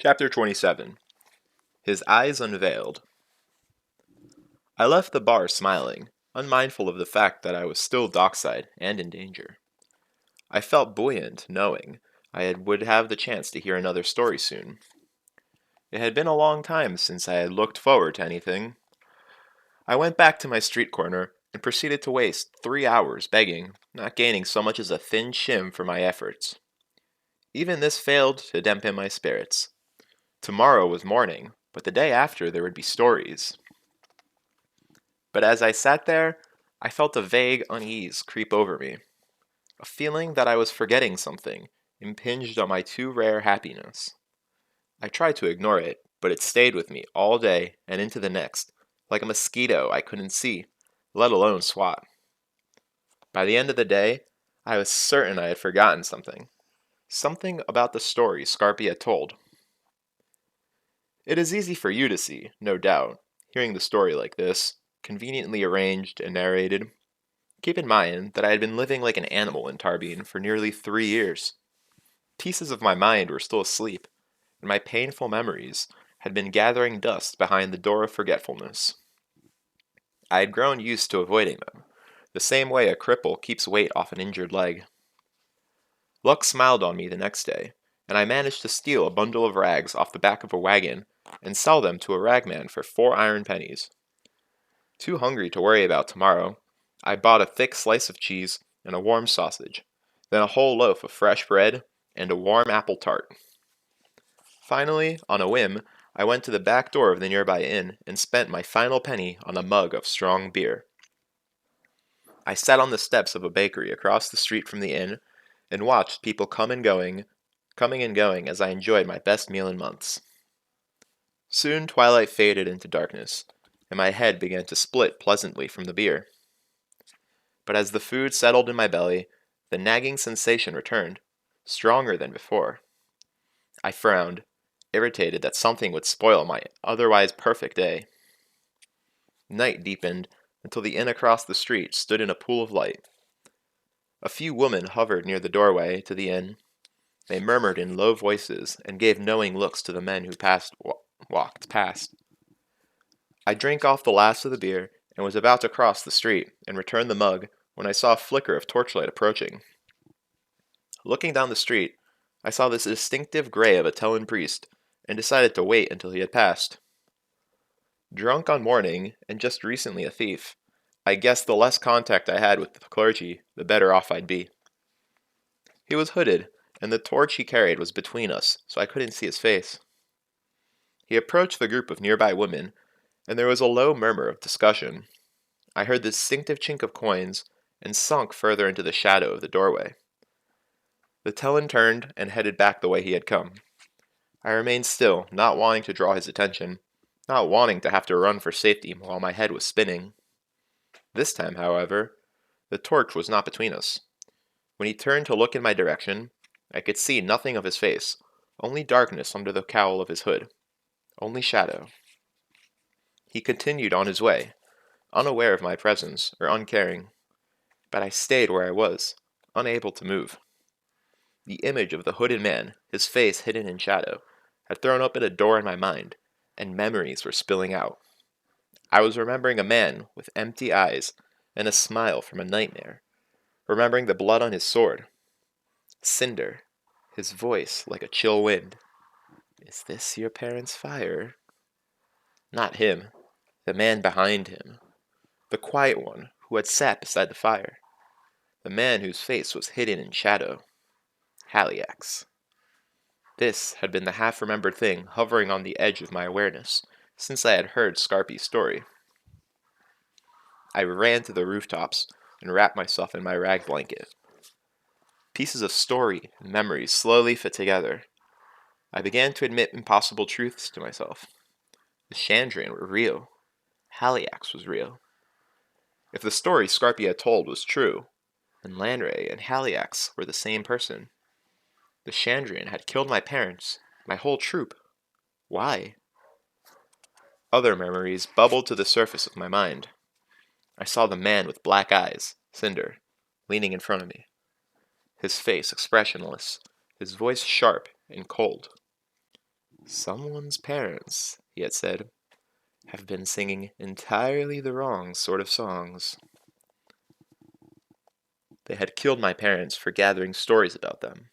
Chapter 27. His Eyes Unveiled. I left the bar smiling, unmindful of the fact that I was still dockside and in danger. I felt buoyant, knowing would have the chance to hear another story soon. It had been a long time since I had looked forward to anything. I went back to my street corner and proceeded to waste 3 hours begging, not gaining so much as a thin shim for my efforts. Even this failed to dampen my spirits. Tomorrow was morning, but the day after there would be stories. But as I sat there, I felt a vague unease creep over me. A feeling that I was forgetting something impinged on my too rare happiness. I tried to ignore it, but it stayed with me all day and into the next, like a mosquito I couldn't see, let alone swat. By the end of the day, I was certain I had forgotten something. Something about the story Scarpy had told. It is easy for you to see, no doubt, hearing the story like this, conveniently arranged and narrated. Keep in mind that I had been living like an animal in Tarbine for nearly 3 years. Pieces of my mind were still asleep, and my painful memories had been gathering dust behind the door of forgetfulness. I had grown used to avoiding them, the same way a cripple keeps weight off an injured leg. Luck smiled on me the next day, and I managed to steal a bundle of rags off the back of a wagon and sell them to a ragman for 4 iron pennies. Too hungry to worry about tomorrow, I bought a thick slice of cheese and a warm sausage, then a whole loaf of fresh bread and a warm apple tart. Finally, on a whim, I went to the back door of the nearby inn and spent my final penny on a mug of strong beer. I sat on the steps of a bakery across the street from the inn and watched people coming and going as I enjoyed my best meal in months. Soon twilight faded into darkness, and my head began to split pleasantly from the beer. But as the food settled in my belly, the nagging sensation returned, stronger than before. I frowned, irritated that something would spoil my otherwise perfect day. Night deepened until the inn across the street stood in a pool of light. A few women hovered near the doorway to the inn. They murmured in low voices and gave knowing looks to the men who walked past. I drank off the last of the beer and was about to cross the street and return the mug when I saw a flicker of torchlight approaching. Looking down the street, I saw this distinctive gray of a Tellan priest and decided to wait until he had passed. Drunk on morning and just recently a thief, I guessed the less contact I had with the clergy, the better off I'd be. He was hooded, and the torch he carried was between us, so I couldn't see his face. He approached the group of nearby women, and there was a low murmur of discussion. I heard the distinctive chink of coins, and sunk further into the shadow of the doorway. The Tellan turned and headed back the way he had come. I remained still, not wanting to draw his attention, not wanting to have to run for safety while my head was spinning. This time, however, the torch was not between us. When he turned to look in my direction, I could see nothing of his face, only darkness under the cowl of his hood, only shadow. He continued on his way, unaware of my presence or uncaring, but I stayed where I was, unable to move. The image of the hooded man, his face hidden in shadow, had thrown open a door in my mind, and memories were spilling out. I was remembering a man with empty eyes and a smile from a nightmare, remembering the blood on his sword. Cinder, his voice like a chill wind. Is this your parents' fire? Not him, the man behind him, the quiet one who had sat beside the fire, the man whose face was hidden in shadow. Haliax. This had been the half-remembered thing hovering on the edge of my awareness since I had heard Scarpy's story. I ran to the rooftops and wrapped myself in my rag blanket. Pieces of story and memories slowly fit together. I began to admit impossible truths to myself. The Chandrian were real. Haliax was real. If the story Scarpy had told was true, then Lanray and Haliax were the same person. The Chandrian had killed my parents, my whole troop. Why? Other memories bubbled to the surface of my mind. I saw the man with black eyes, Cinder, leaning in front of me. His face expressionless, his voice sharp and cold. Someone's parents, he had said, have been singing entirely the wrong sort of songs. They had killed my parents for gathering stories about them.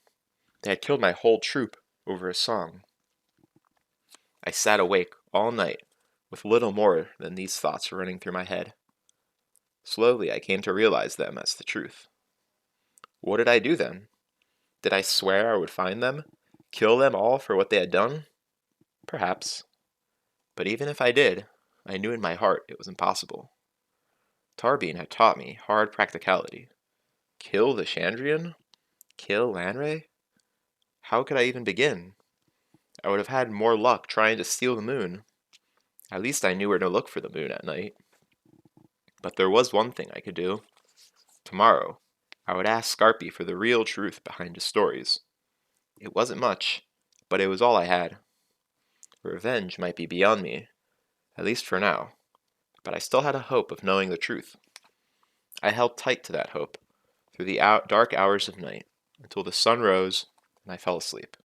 They had killed my whole troop over a song. I sat awake all night with little more than these thoughts running through my head. Slowly I came to realize them as the truth. What did I do then? Did I swear I would find them? Kill them all for what they had done? Perhaps. But even if I did, I knew in my heart it was impossible. Tarbean had taught me hard practicality. Kill the Chandrian? Kill Lanray? How could I even begin? I would have had more luck trying to steal the moon. At least I knew where to look for the moon at night. But there was one thing I could do. Tomorrow, I would ask Scarpy for the real truth behind his stories. It wasn't much, but it was all I had. Revenge might be beyond me, at least for now, but I still had a hope of knowing the truth. I held tight to that hope through the dark hours of night until the sun rose and I fell asleep.